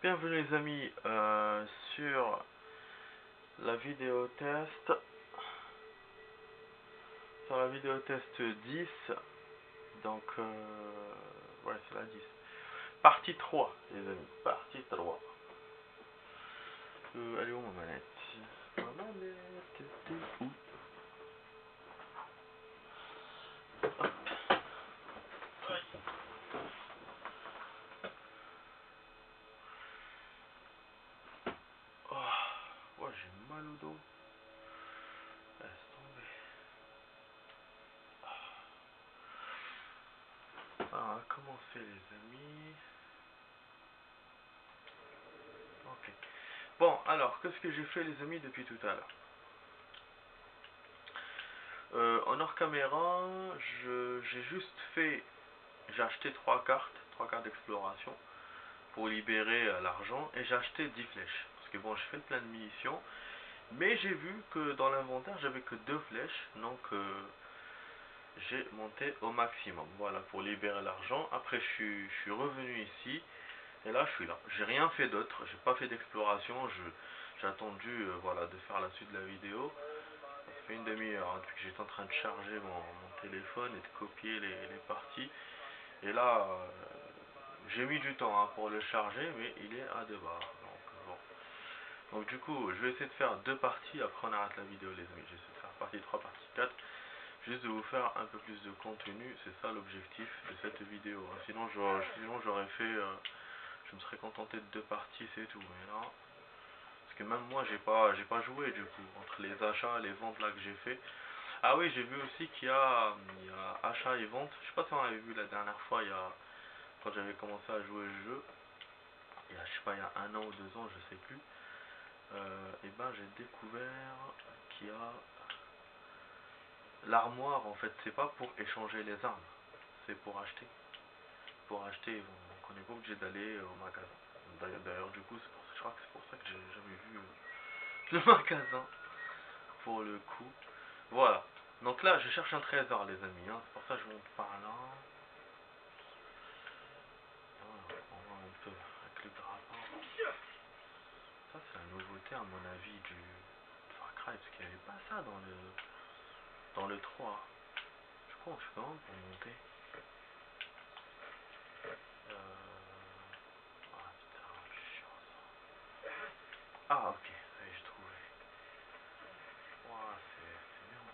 Bienvenue les amis sur la vidéo test, 10, donc ouais c'est la 10, partie 3 les amis, partie 3. Elle est où ma manette? Ma manette était où? Hop. Oh, ouais, j'ai mal au dos. Laisse tomber. Alors, on va commencer les amis. Ok. Bon, alors, qu'est-ce que j'ai fait les amis depuis tout à l'heure? En hors caméra, j'ai juste fait, j'ai acheté 3 cartes d'exploration pour libérer l'argent et j'ai acheté 10 flèches. Parce que bon, je fais plein de munitions, mais j'ai vu que dans l'inventaire j'avais que 2 flèches, donc j'ai monté au maximum. Voilà, pour libérer l'argent. Après, je suis revenu ici et là je suis là. J'ai rien fait d'autre, j'ai pas fait d'exploration, j'ai attendu voilà, de faire la suite de la vidéo. Ça fait une demi-heure hein, depuis que j'étais en train de charger mon téléphone et de copier les parties. Et là, j'ai mis du temps hein, pour le charger, mais il est à 2 barres. Donc, bon. Donc du coup, je vais essayer de faire 2 parties, après on arrête la vidéo les amis. J'essaie de faire partie 3, partie 4. Juste de vous faire un peu plus de contenu, c'est ça l'objectif de cette vidéo. Hein. Sinon j'aurais fait, je me serais contenté de 2 parties, c'est tout. Mais là, parce que même moi j'ai pas joué du coup, entre les achats, les ventes là que j'ai fait. Ah oui, j'ai vu aussi qu'il y a achat et vente. Je sais pas si on avait vu la dernière fois, quand j'avais commencé à jouer au jeu, je sais pas, il y a 1 an ou 2 ans, je sais plus. Et ben j'ai découvert qu'il y a l'armoire en fait, c'est pas pour échanger les armes, c'est pour acheter. Pour acheter et vendre. Donc on n'est pas obligé d'aller au magasin. D'ailleurs du coup, je crois que c'est pour ça que j'ai jamais vu le magasin pour le coup. Voilà. Donc là, je cherche un trésor, les amis. Hein. C'est pour ça que je monte par là. Voilà, on voit un peu avec le grappin. Ça, c'est la nouveauté, à mon avis, du Far Cry. Parce qu'il n'y avait pas ça dans le 3. Du coup, on fait comment pour monter Ah putain, chiant ça. Ah, ok, ça y est, j'ai trouvé. Ouah, c'est bien.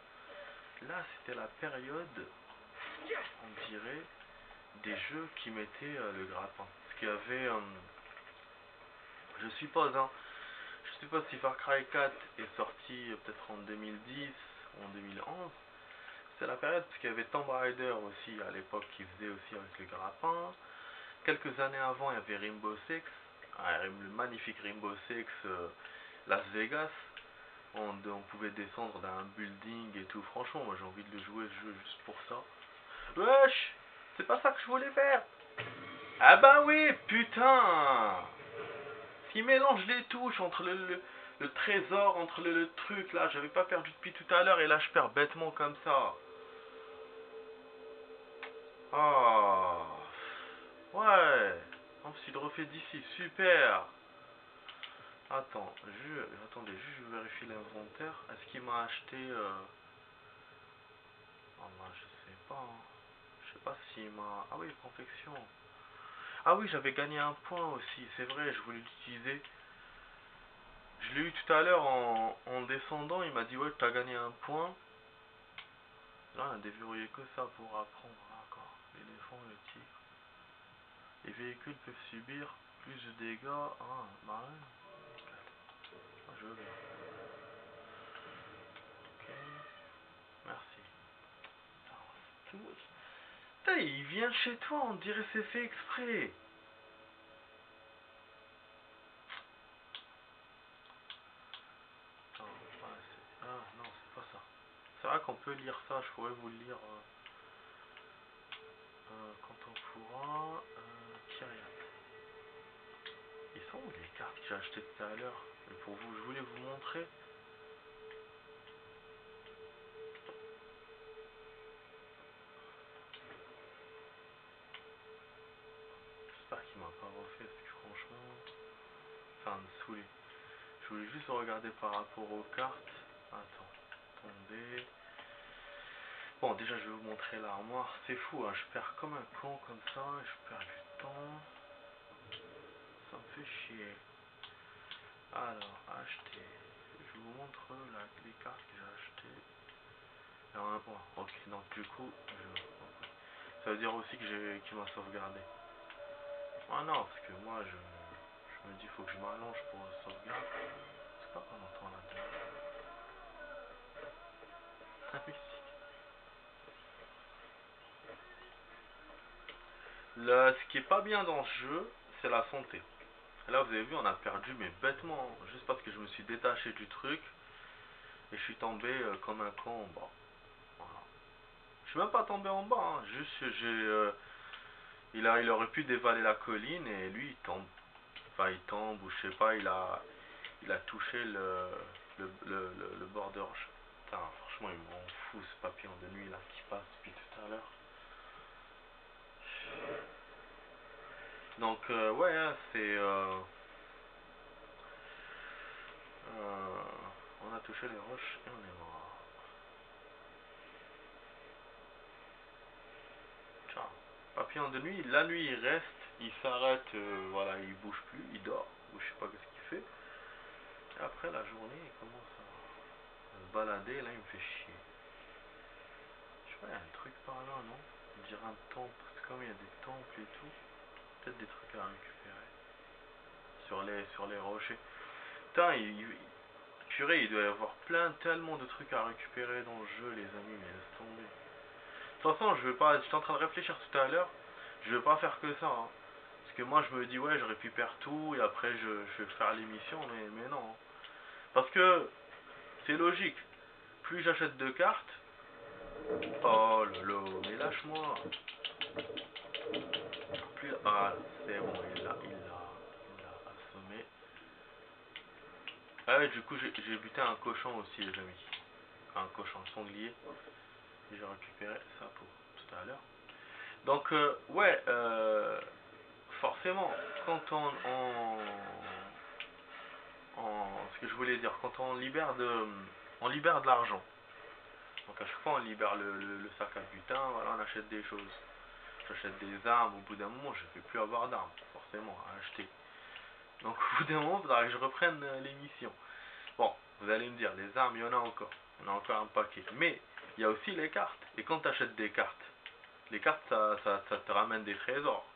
Là, c'était la période, on dirait, des jeux qui mettaient le grappin. Parce qu'il y avait, je suppose, hein, je sais pas si Far Cry 4 est sorti peut-être en 2010 ou en 2011. C'est la période parce qu'il y avait Tomb Raider aussi à l'époque qui faisait aussi avec le grappin. Quelques années avant, il y avait Rainbow Six, le magnifique Rainbow Six Las Vegas. On pouvait descendre d'un building et tout. Franchement, moi j'ai envie de le jouer ce jeu juste pour ça. Wesh, c'est pas ça que je voulais faire. Ah bah oui, putain. S'il mélange les touches entre le trésor, entre le truc là, j'avais pas perdu depuis tout à l'heure et là je perds bêtement comme ça. Ah. Ouais. En plus il refait d'ici, super. Attendez, juste je vérifie l'inventaire. Est-ce qu'il m'a acheté Oh non, je sais pas. Hein. Je sais pas s'il m'a... Ah oui, confection. Ah oui, j'avais gagné un point aussi, c'est vrai, je voulais l'utiliser. Je l'ai eu tout à l'heure en descendant, il m'a dit ouais, t'as gagné un point. Là, on a déverrouillé que ça pour apprendre. D'accord. L'éléphant, le tigre. Les véhicules peuvent subir plus de dégâts. Ah, bah ouais. Ah, je veux bien. Ok. Merci. Putain, il vient chez toi, on dirait c'est fait exprès. Attends, ah non, c'est pas ça. C'est vrai qu'on peut lire ça, je pourrais vous le lire quand on pourra. Kyriat. Ils sont où les cartes que j'ai achetées tout à l'heure? Mais pour vous, je voulais vous montrer. J'espère qu'il m'a pas refait, parce que franchement... putain de saoulé. Je voulais juste regarder par rapport aux cartes. Attends, attendez. Bon, déjà, je vais vous montrer l'armoire. C'est fou, hein, je perds comme un con comme ça. Et je perds du temps. Ça me fait chier. Alors, acheter. Je vous montre là, les cartes que j'ai achetées. Alors, bon, ok, donc du coup, okay. Ça veut dire aussi que qu'il m'a sauvegardé. Ah non, parce que moi, je me dis, faut que je m'allonge pour sauvegarder. C'est quoi qu'on entend là-dedans? La musique. Là, ce qui est pas bien dans ce jeu, c'est la santé. Là, vous avez vu, on a perdu, mais bêtement, juste parce que je me suis détaché du truc et je suis tombé comme un con en bas. Voilà. Je suis même pas tombé en bas, hein. Juste il aurait pu dévaler la colline et lui il tombe. Enfin, il tombe ou je sais pas, il a touché le bord de roche. Putain, franchement, il m'en fout ce papillon de nuit là qui passe depuis tout à l'heure. Donc, ouais, hein, c'est. On a touché les roches et on est mort. Ciao. Papillon de nuit, la nuit il reste, il s'arrête, voilà, il bouge plus, il dort, ou je sais pas ce qu'il fait. Et après la journée, il commence à se balader, là il me fait chier. Je sais pas, il y a un truc par là, non? On dirait un temple, parce que comme il y a des temples et tout, peut-être des trucs à récupérer. Sur les rochers. Putain, purée, il doit y avoir tellement de trucs à récupérer dans le jeu, les amis, mais laisse tomber. De toute façon, je veux pas, j'étais en train de réfléchir tout à l'heure, je veux pas faire que ça, hein. Parce que moi, je me dis, ouais, je récupère tout, et après, je vais faire l'émission, mais non. Parce que, c'est logique, plus j'achète de cartes, oh lolo, mais lâche-moi. Plus, ah, c'est bon, il l'a assommé. Ah ouais, du coup, j'ai buté un cochon aussi, les amis. Un cochon sanglier. Et j'ai récupéré ça pour tout à l'heure. Donc, ouais, forcément, quand ce que je voulais dire, quand on libère de l'argent. Donc à chaque fois on libère le sac à butin, voilà, on achète des choses. J'achète des armes, au bout d'un moment je ne vais plus avoir d'armes, forcément, à acheter. Donc au bout d'un moment, il faudra que je reprenne l'émission. Bon, vous allez me dire, les armes, il y en a encore. Il y en a encore un paquet. Mais il y a aussi les cartes. Et quand tu achètes des cartes, les cartes, ça te ramène des trésors.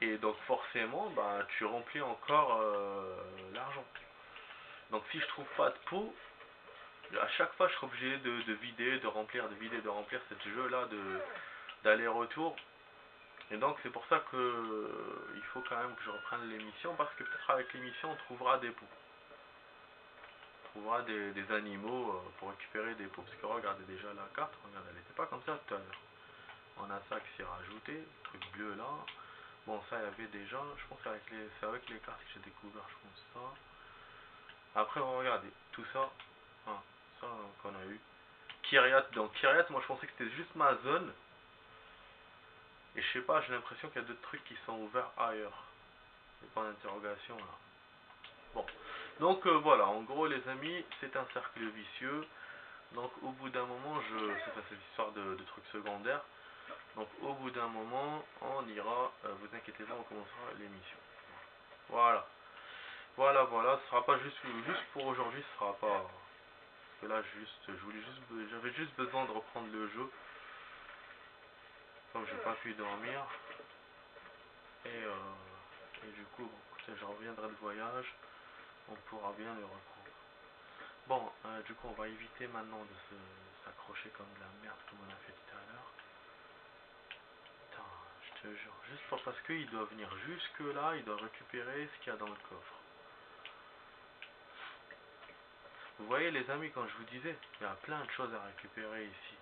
Et donc forcément, bah, tu remplis encore l'argent. Donc si je trouve pas de pot, à chaque fois je serai obligé de vider, de remplir, de vider, de remplir ce jeu-là d'aller-retour. Et donc c'est pour ça que il faut quand même que je reprenne l'émission, parce que peut-être avec l'émission on trouvera des pots. On trouvera des animaux pour récupérer des pots. Parce que regardez déjà la carte, regarde, elle n'était pas comme ça tout à l'heure. On a ça qui s'est rajouté, le truc bleu là. Bon, ça il y avait déjà, je pense que c'est avec les cartes que j'ai découvert, je pense ça. Après regardez, tout ça, hein, ça qu'on a eu. Kiryat, donc Kiryat, moi je pensais que c'était juste ma zone. Et je sais pas, j'ai l'impression qu'il y a d'autres trucs qui sont ouverts ailleurs. Il n'y a pas d'interrogation là. Bon, donc voilà, en gros les amis, c'est un cercle vicieux. Donc au bout d'un moment, c'est pas cette histoire de trucs secondaires. Donc au bout d'un moment, on ira, vous inquiétez pas, on commencera l'émission. Voilà. Voilà, ce sera pas juste pour aujourd'hui, ce sera pas. Parce que là j'avais juste besoin de reprendre le jeu. Comme j'ai pas pu dormir. Et du coup, bon, écoutez, je reviendrai de voyage, on pourra bien le reprendre. Bon, du coup, on va éviter maintenant de s'accrocher comme de la merde comme on a fait tout à l'heure. Putain, je te jure, juste parce qu'il doit venir jusque là, il doit récupérer ce qu'il y a dans le coffre. Vous voyez les amis, quand je vous disais, il y a plein de choses à récupérer ici.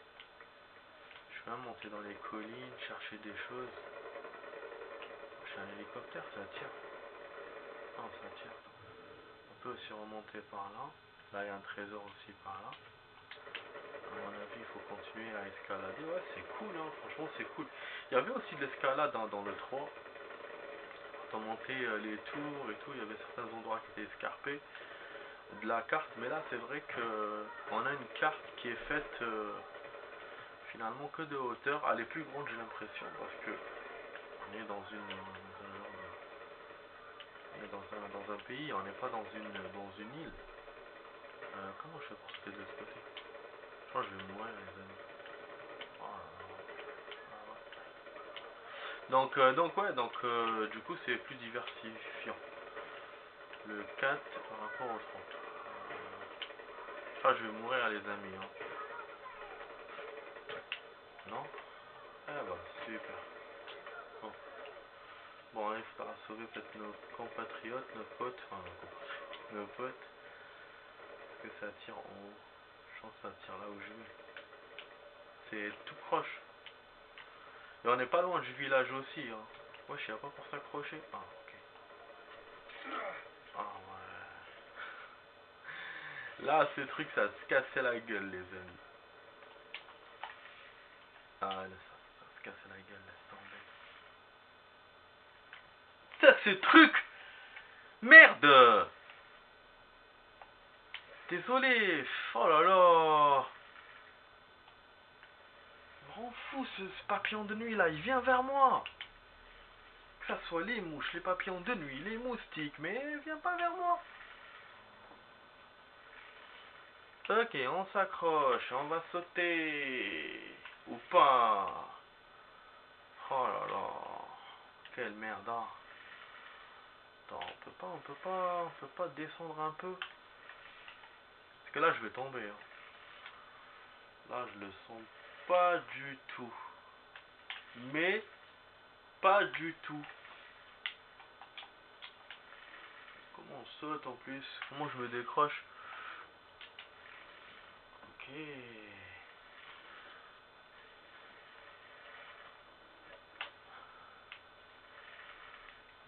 Je vais monter dans les collines, chercher des choses. J'ai un hélicoptère, ça tire. Non, ça tire. On peut aussi remonter par là. Là, il y a un trésor aussi par là. À mon avis, il faut continuer à escalader. Ouais, c'est cool, hein. Franchement, c'est cool. Il y avait aussi de l'escalade dans le 3. t'as monté les tours et tout, il y avait certains endroits qui étaient escarpés de la carte, mais là c'est vrai que on a une carte qui est faite finalement que de hauteur. Elle est plus grande, j'ai l'impression, parce que on est dans une dans un genre on est dans un pays, on n'est pas dans une île. Comment je fais pour sauter de ce côté? Je crois que je vais mourir, les amis. Oh là là. Ah ouais. Donc du coup c'est plus diversifiant. Le 4 par rapport au 3. Je vais mourir, les amis. Hein. Non? Ah bah super. Bon. Bon, là il faudra sauver peut-être nos compatriotes, nos potes, enfin nos potes. Parce que ça tire en haut. Je pense que ça tire là où je vais. C'est tout proche. Et on n'est pas loin du village aussi. Hein. Ouais, je sais pas pour s'accrocher. Ah, ok. Ah ouais. Là, ce truc, ça se cassait la gueule, les amis. Ah, là, ça se cassait la gueule, laisse tomber. Ça, ce truc! Merde! Désolé! Oh là là! Me rend fou ce papillon de nuit là, il vient vers moi! Que ça soit les mouches, les papillons de nuit, les moustiques, mais il vient pas vers moi! Ok, on s'accroche, on va sauter! Ou pas! Oh là là! Quelle merde, hein! Attends, on peut pas descendre un peu? Parce que là, je vais tomber. Hein. Là, je le sens pas du tout. Mais, pas du tout. Comment on saute en plus? Comment je me décroche? Ok.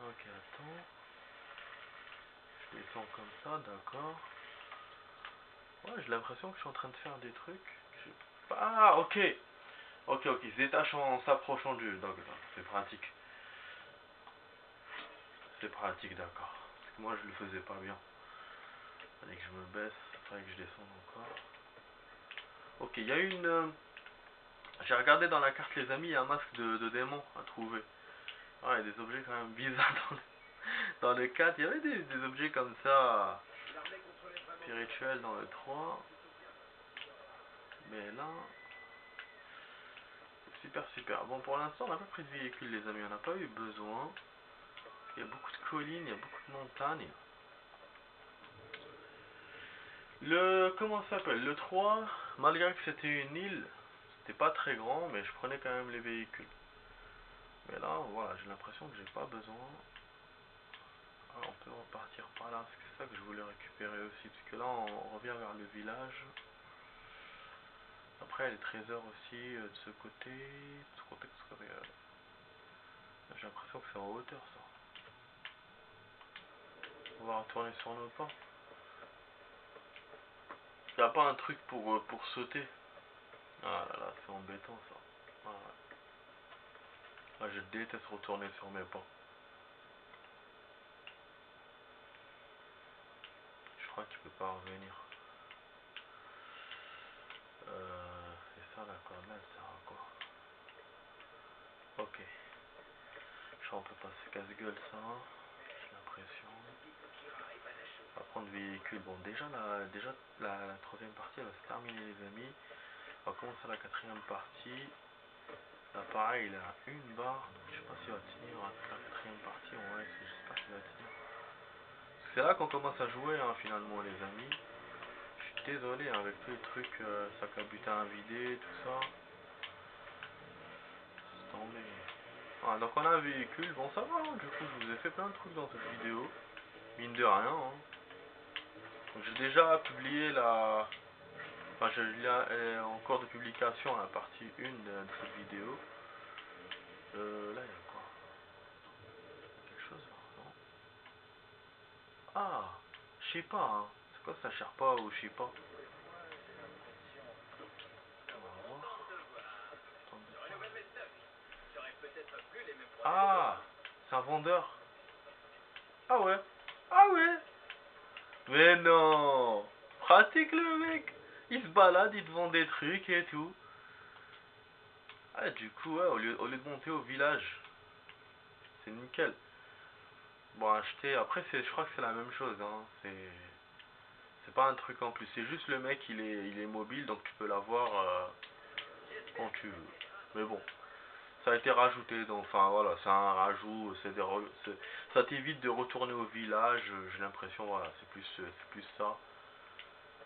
Ok, attends. Je descends comme ça, d'accord. Ouais, j'ai l'impression que je suis en train de faire des trucs. Ah, ok. Ok, il se détache en s'approchant du... Donc, c'est pratique. C'est pratique, d'accord. Parce que moi, je le faisais pas bien. Fallait que je me baisse, fallait que je descende encore. Ok, il y a une... J'ai regardé dans la carte, les amis, il y a un masque de démon à trouver. Ouais, il y a des objets quand même bizarres dans le 4. Il y avait des objets comme ça, spirituels dans le 3. Mais là, c'est super super. Bon, pour l'instant, on n'a pas pris de véhicule, les amis. On n'a pas eu besoin. Il y a beaucoup de collines, il y a beaucoup de montagnes. Comment ça s'appelle? Le 3, malgré que c'était une île, c'était pas très grand, mais je prenais quand même les véhicules. Mais là, voilà, j'ai l'impression que j'ai pas besoin. Alors, on peut repartir par là, parce que c'est ça que je voulais récupérer aussi. Parce que là, on revient vers le village. Après, il y a les trésors aussi de ce côté. J'ai l'impression que c'est en hauteur, ça. On va retourner sur nos pas. Il n'y a pas un truc pour sauter. Ah là là, c'est embêtant, ça. Ah, ouais. Ah, je déteste retourner sur mes pas. Je crois qu'il peut pas revenir. Et ça, la corde là, elle sert à quoi? Ok. Je crois qu'on peut passer casse-gueule, ça. J'ai l'impression. On va prendre véhicule. Bon, déjà la troisième partie, elle va se terminer, les amis. On va commencer la quatrième partie. Là, pareil, il a une barre. Je sais pas s'il va tenir toute la quatrième partie. Ouais, j'espère qu'il va tenir. C'est là qu'on commence à jouer, hein, finalement, les amis. Je suis désolé, hein, avec tous les trucs, sac à butin à vider, tout ça. C'est tombé. Ah, donc on a un véhicule. Bon, ça va, hein, du coup, je vous ai fait plein de trucs dans cette vidéo. Mine de rien, hein. Donc, j'ai déjà publié la... Enfin, en cours de publication la partie 1 de cette vidéo. Là, il y a quoi? Quelque chose là, non? Ah, je sais pas, hein. C'est quoi ça, cherche pas ou je sais pas? On va voir. Attendez. Ah, c'est un vendeur. Ah ouais. Ah ouais. Mais non. Pratique le mec. Il se balade, il te vend des trucs et tout. Ah, du coup, ouais, au lieu de monter au village, c'est nickel. Bon, acheter, après, je crois que c'est la même chose, hein. C'est pas un truc en plus. C'est juste le mec, il est mobile, donc tu peux l'avoir quand tu veux. Mais bon, ça a été rajouté, donc, enfin, voilà, c'est un rajout. Ça t'évite de retourner au village, j'ai l'impression, voilà, c'est plus ça.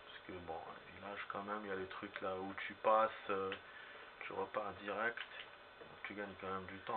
Parce que, bon, le village, quand même, il y a des trucs là où tu passes, tu repars direct. Donc, tu gagnes quand même du temps.